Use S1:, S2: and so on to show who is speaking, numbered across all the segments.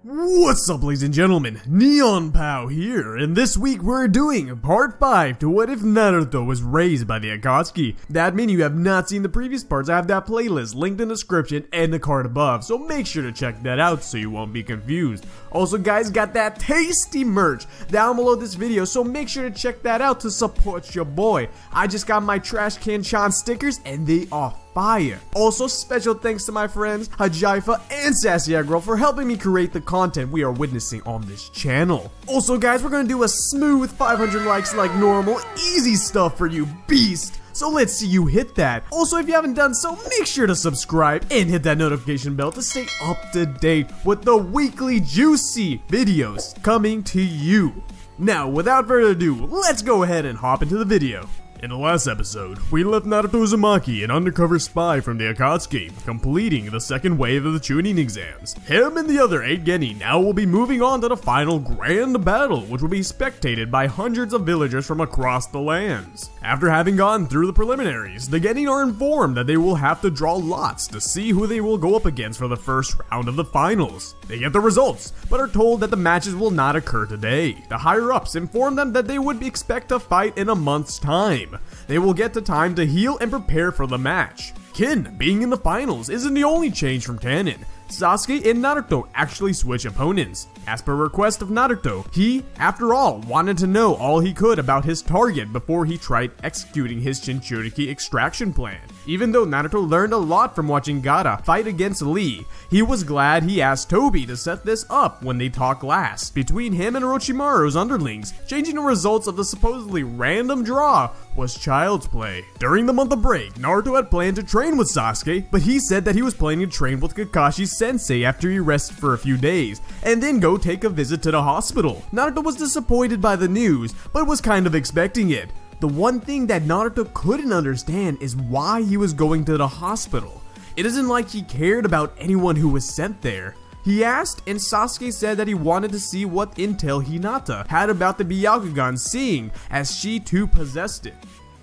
S1: What's up, ladies and gentlemen, Neon Pow here, and this week we're doing part 5 to What If Naruto Was Raised by the Akatsuki. That means you have not seen the previous parts. I have that playlist linked in the description and the card above, so make sure to check that out so you won't be confused. Also guys, got that tasty merch down below this video, so make sure to check that out to support your boy. I just got my Trash Can Chan stickers and they are fire. Also, special thanks to my friends Hajaifa and Sassy Girl for helping me create the content we are witnessing on this channel. Also guys, we're gonna do a smooth 500 likes like normal, easy stuff for you beast. So let's see you hit that. Also, if you haven't done so, make sure to subscribe and hit that notification bell to stay up to date with the weekly juicy videos coming to you. Now, without further ado, let's go ahead and hop into the video. In the last episode, we left Naruto Uzumaki, an undercover spy from the Akatsuki, completing the second wave of the Chunin exams. Him and the other 8 Genin now will be moving on to the final grand battle, which will be spectated by hundreds of villagers from across the lands. After having gone through the preliminaries, the Genin are informed that they will have to draw lots to see who they will go up against for the first round of the finals. They get the results, but are told that the matches will not occur today. The higher-ups inform them that they would expect a fight in a month's time. They will get the time to heal and prepare for the match. Kin being in the finals isn't the only change from canon. Sasuke and Naruto actually switch opponents. As per request of Naruto, he, after all, wanted to know all he could about his target before he tried executing his Jinchuriki extraction plan. Even though Naruto learned a lot from watching Gaara fight against Lee, he was glad he asked Tobi to set this up when they talked last. Between him and Orochimaru's underlings, changing the results of the supposedly random draw was child's play. During the month of break, Naruto had planned to train with Sasuke, but he said that he was planning to train with Kakashi Sensei after he rested for a few days, and then go take a visit to the hospital. Naruto was disappointed by the news, but was kind of expecting it. The one thing that Naruto couldn't understand is why he was going to the hospital. It isn't like he cared about anyone who was sent there. He asked, and Sasuke said that he wanted to see what intel Hinata had about the Byakugan, seeing as she too possessed it.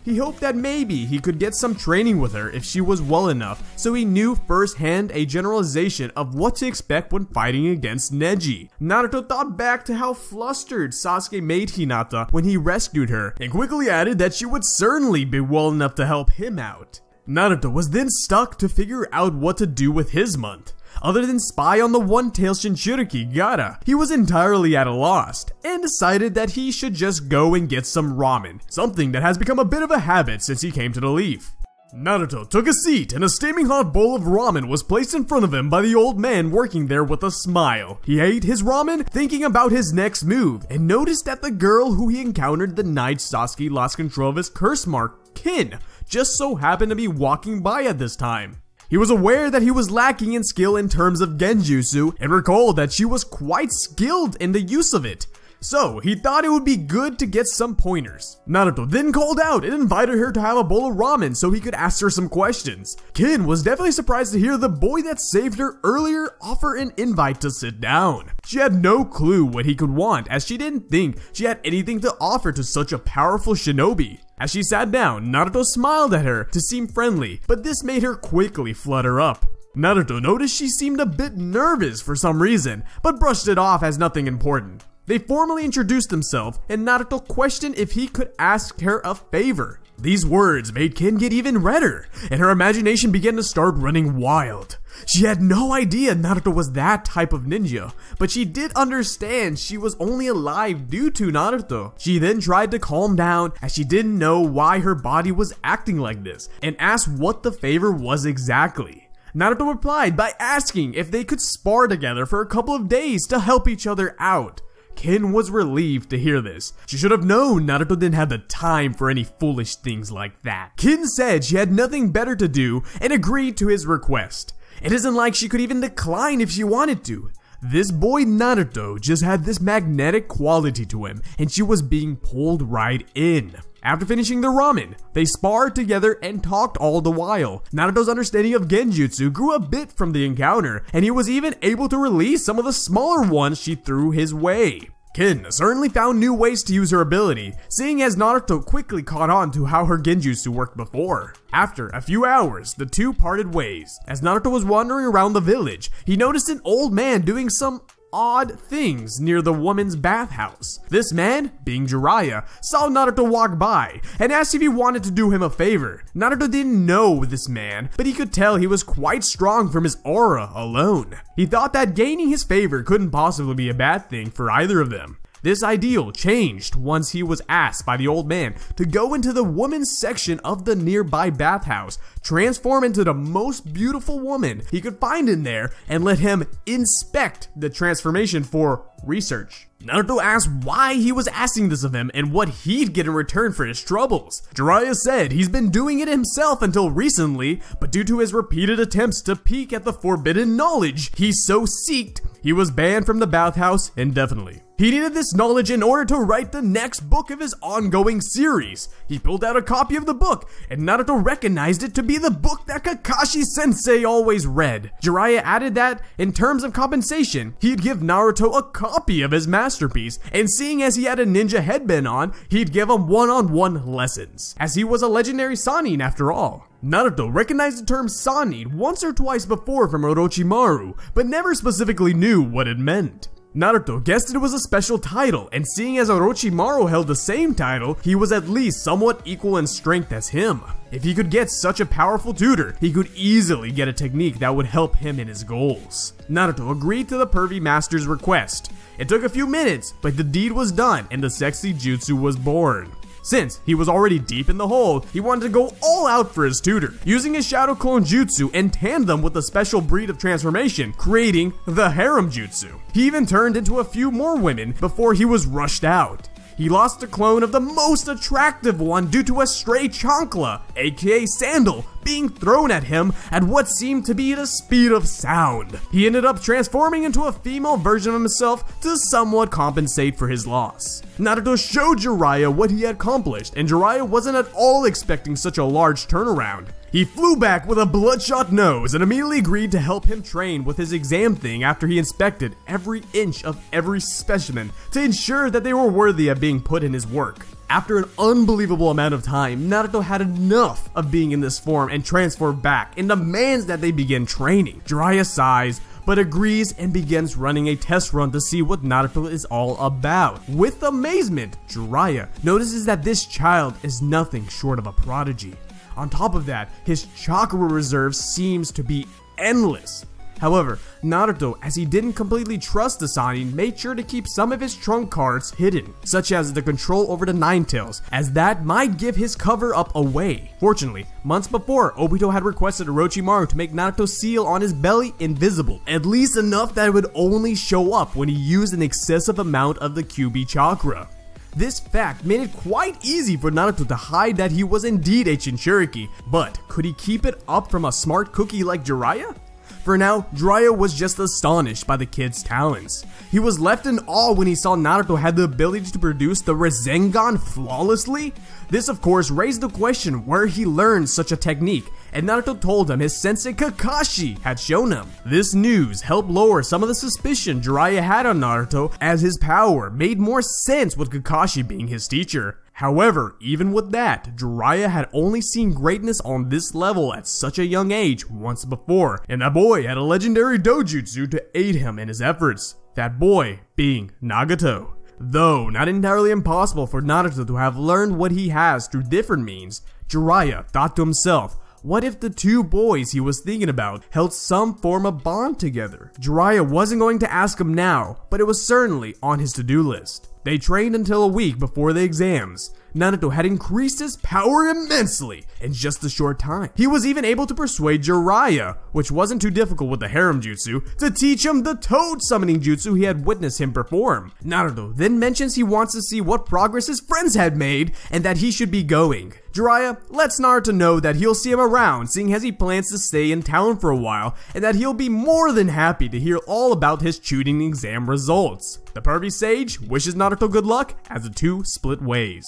S1: He hoped that maybe he could get some training with her if she was well enough, so he knew firsthand a generalization of what to expect when fighting against Neji. Naruto thought back to how flustered Sasuke made Hinata when he rescued her, and quickly added that she would certainly be well enough to help him out. Naruto was then stuck to figure out what to do with his month. Other than spy on the one-tailed Jinchuriki, Gaara, he was entirely at a loss, and decided that he should just go and get some ramen, something that has become a bit of a habit since he came to the Leaf. Naruto took a seat, and a steaming hot bowl of ramen was placed in front of him by the old man working there with a smile. He ate his ramen, thinking about his next move, and noticed that the girl who he encountered the night Sasuke lost control of his curse mark, Kin, just so happened to be walking by at this time. He was aware that he was lacking in skill in terms of Genjutsu, and recalled that she was quite skilled in the use of it. So, he thought it would be good to get some pointers. Naruto then called out and invited her to have a bowl of ramen so he could ask her some questions. Kin was definitely surprised to hear the boy that saved her earlier offer an invite to sit down. She had no clue what he could want, as she didn't think she had anything to offer to such a powerful shinobi. As she sat down, Naruto smiled at her to seem friendly, but this made her quickly flutter up. Naruto noticed she seemed a bit nervous for some reason, but brushed it off as nothing important. They formally introduced themselves, and Naruto questioned if he could ask her a favor. These words made Kin get even redder, and her imagination began to start running wild. She had no idea Naruto was that type of ninja, but she did understand she was only alive due to Naruto. She then tried to calm down, as she didn't know why her body was acting like this, and asked what the favor was exactly. Naruto replied by asking if they could spar together for a couple of days to help each other out. Kin was relieved to hear this. She should have known Naruto didn't have the time for any foolish things like that. Kin said she had nothing better to do and agreed to his request. It isn't like she could even decline if she wanted to. This boy Naruto just had this magnetic quality to him, and she was being pulled right in. After finishing the ramen, they sparred together and talked all the while. Naruto's understanding of Genjutsu grew a bit from the encounter, and he was even able to release some of the smaller ones she threw his way. Kin certainly found new ways to use her ability, seeing as Naruto quickly caught on to how her Genjutsu worked before. After a few hours, the two parted ways. As Naruto was wandering around the village, he noticed an old man doing some odd things near the woman's bathhouse. This man, being Jiraiya, saw Naruto walk by and asked if he wanted to do him a favor. Naruto didn't know this man, but he could tell he was quite strong from his aura alone. He thought that gaining his favor couldn't possibly be a bad thing for either of them. This ideal changed once he was asked by the old man to go into the women's section of the nearby bathhouse, transform into the most beautiful woman he could find in there, and let him inspect the transformation for research. Naruto asked why he was asking this of him and what he'd get in return for his troubles. Jiraiya said he's been doing it himself until recently, but due to his repeated attempts to peek at the forbidden knowledge he so seeked, he was banned from the bathhouse indefinitely. He needed this knowledge in order to write the next book of his ongoing series. He pulled out a copy of the book, and Naruto recognized it to be the book that Kakashi-sensei always read. Jiraiya added that, in terms of compensation, he'd give Naruto a copy of his masterpiece, and seeing as he had a ninja headband on, he'd give him one-on-one lessons, as he was a legendary Sannin after all. Naruto recognized the term Sannin once or twice before from Orochimaru, but never specifically knew what it meant. Naruto guessed it was a special title, and seeing as Orochimaru held the same title, he was at least somewhat equal in strength as him. If he could get such a powerful tutor, he could easily get a technique that would help him in his goals. Naruto agreed to the pervy master's request. It took a few minutes, but the deed was done and the sexy jutsu was born. Since he was already deep in the hole, he wanted to go all out for his tutor, using his Shadow Clone Jutsu in tandem with a special breed of transformation, creating the Harem Jutsu. He even turned into a few more women before he was rushed out. He lost a clone of the most attractive one due to a stray chancla, aka sandal, being thrown at him at what seemed to be the speed of sound. He ended up transforming into a female version of himself to somewhat compensate for his loss. Naruto showed Jiraiya what he had accomplished, and Jiraiya wasn't at all expecting such a large turnaround. He flew back with a bloodshot nose and immediately agreed to help him train with his exam thing after he inspected every inch of every specimen to ensure that they were worthy of being put in his work. After an unbelievable amount of time, Naruto had enough of being in this form and transformed back and demands that they begin training. Jiraiya sighs, but agrees and begins running a test run to see what Naruto is all about. With amazement, Jiraiya notices that this child is nothing short of a prodigy. On top of that, his chakra reserve seems to be endless. However, Naruto, as he didn't completely trust the Sannin, made sure to keep some of his trump cards hidden, such as the control over the Nine Tails, as that might give his cover up away. Fortunately, months before, Obito had requested Orochimaru to make Naruto's seal on his belly invisible, at least enough that it would only show up when he used an excessive amount of the Kyuubi chakra. This fact made it quite easy for Naruto to hide that he was indeed a Jinchuriki, but could he keep it up from a smart cookie like Jiraiya? For now, Jiraiya was just astonished by the kid's talents. He was left in awe when he saw Naruto had the ability to produce the Rasengan flawlessly. This of course raised the question where he learned such a technique, and Naruto told him his sensei Kakashi had shown him. This news helped lower some of the suspicion Jiraiya had on Naruto, as his power made more sense with Kakashi being his teacher. However, even with that, Jiraiya had only seen greatness on this level at such a young age once before, and that boy had a legendary dojutsu to aid him in his efforts. That boy being Nagato. Though not entirely impossible for Naruto to have learned what he has through different means, Jiraiya thought to himself, what if the two boys he was thinking about held some form of bond together? Jiraiya wasn't going to ask him now, but it was certainly on his to-do list. They trained until a week before the exams. Naruto had increased his power immensely in just a short time. He was even able to persuade Jiraiya, which wasn't too difficult with the Harem Jutsu, to teach him the Toad summoning jutsu he had witnessed him perform. Naruto then mentions he wants to see what progress his friends had made and that he should be going. Jiraiya lets Naruto know that he'll see him around, seeing as he plans to stay in town for a while, and that he'll be more than happy to hear all about his Chunin exam results. The pervy sage wishes Naruto good luck as the two split ways.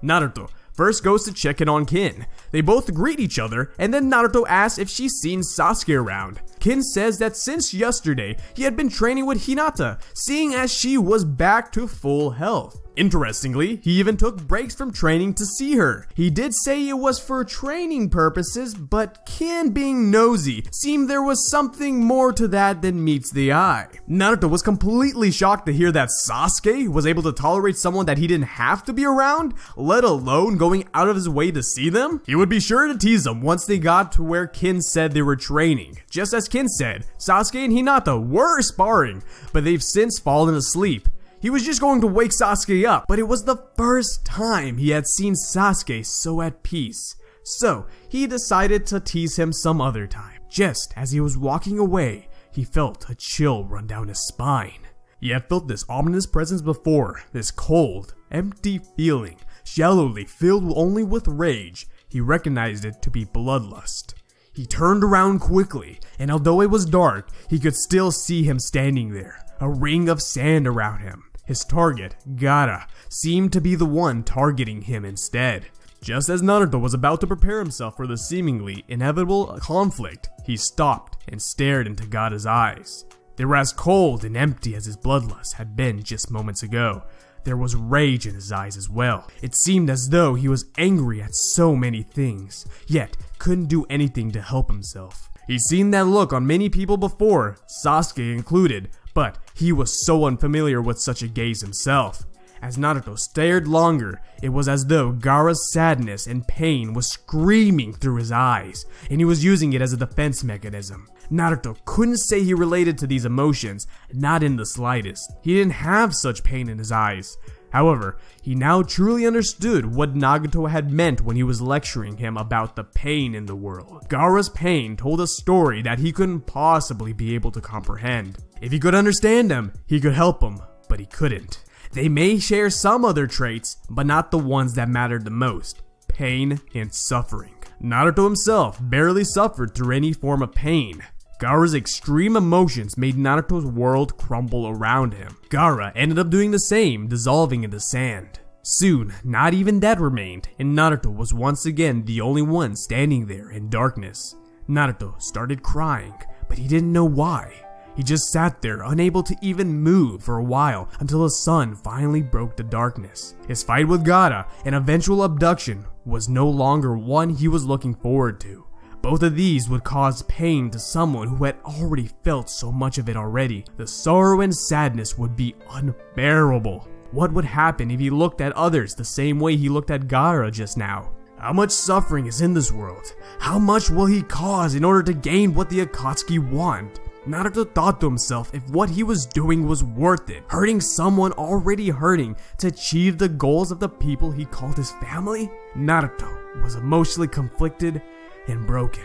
S1: Naruto first goes to check in on Kin. They both greet each other, and then Naruto asks if she's seen Sasuke around. Kin says that since yesterday, he had been training with Hinata, seeing as she was back to full health. Interestingly, he even took breaks from training to see her. He did say it was for training purposes, but Kin, being nosy, seemed there was something more to that than meets the eye. Naruto was completely shocked to hear that Sasuke was able to tolerate someone that he didn't have to be around, let alone going out of his way to see them. He would be sure to tease them once they got to where Kin said they were training. Just as Kin said, Sasuke and Hinata were sparring, but they've since fallen asleep. He was just going to wake Sasuke up, but it was the first time he had seen Sasuke so at peace. So, he decided to tease him some other time. Just as he was walking away, he felt a chill run down his spine. He had felt this ominous presence before, this cold, empty feeling, shallowly filled only with rage. He recognized it to be bloodlust. He turned around quickly, and although it was dark, he could still see him standing there, a ring of sand around him. His target, Gaara, seemed to be the one targeting him instead. Just as Naruto was about to prepare himself for the seemingly inevitable conflict, he stopped and stared into Gaara's eyes. They were as cold and empty as his bloodlust had been just moments ago. There was rage in his eyes as well. It seemed as though he was angry at so many things, yet couldn't do anything to help himself. He'd seen that look on many people before, Sasuke included, but he was so unfamiliar with such a gaze himself. As Naruto stared longer, it was as though Gaara's sadness and pain was screaming through his eyes, and he was using it as a defense mechanism. Naruto couldn't say he related to these emotions, not in the slightest. He didn't have such pain in his eyes. However, he now truly understood what Nagato had meant when he was lecturing him about the pain in the world. Gaara's pain told a story that he couldn't possibly be able to comprehend. If he could understand him, he could help him, but he couldn't. They may share some other traits, but not the ones that mattered the most: pain and suffering. Naruto himself barely suffered through any form of pain. Gaara's extreme emotions made Naruto's world crumble around him. Gaara ended up doing the same, dissolving into sand. Soon, not even that remained, and Naruto was once again the only one standing there in darkness. Naruto started crying, but he didn't know why. He just sat there, unable to even move for a while, until the sun finally broke the darkness. His fight with Gaara and eventual abduction was no longer one he was looking forward to. Both of these would cause pain to someone who had already felt so much of it already. The sorrow and sadness would be unbearable. What would happen if he looked at others the same way he looked at Gaara just now? How much suffering is in this world? How much will he cause in order to gain what the Akatsuki want? Naruto thought to himself if what he was doing was worth it, hurting someone already hurting to achieve the goals of the people he called his family. Naruto was emotionally conflicted and broken.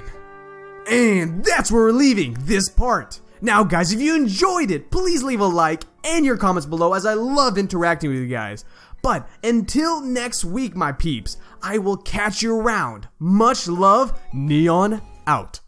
S1: And that's where we're leaving this part. Now guys, if you enjoyed it, please leave a like and your comments below, as I love interacting with you guys. But until next week, my peeps, I will catch you around. Much love, Neon out.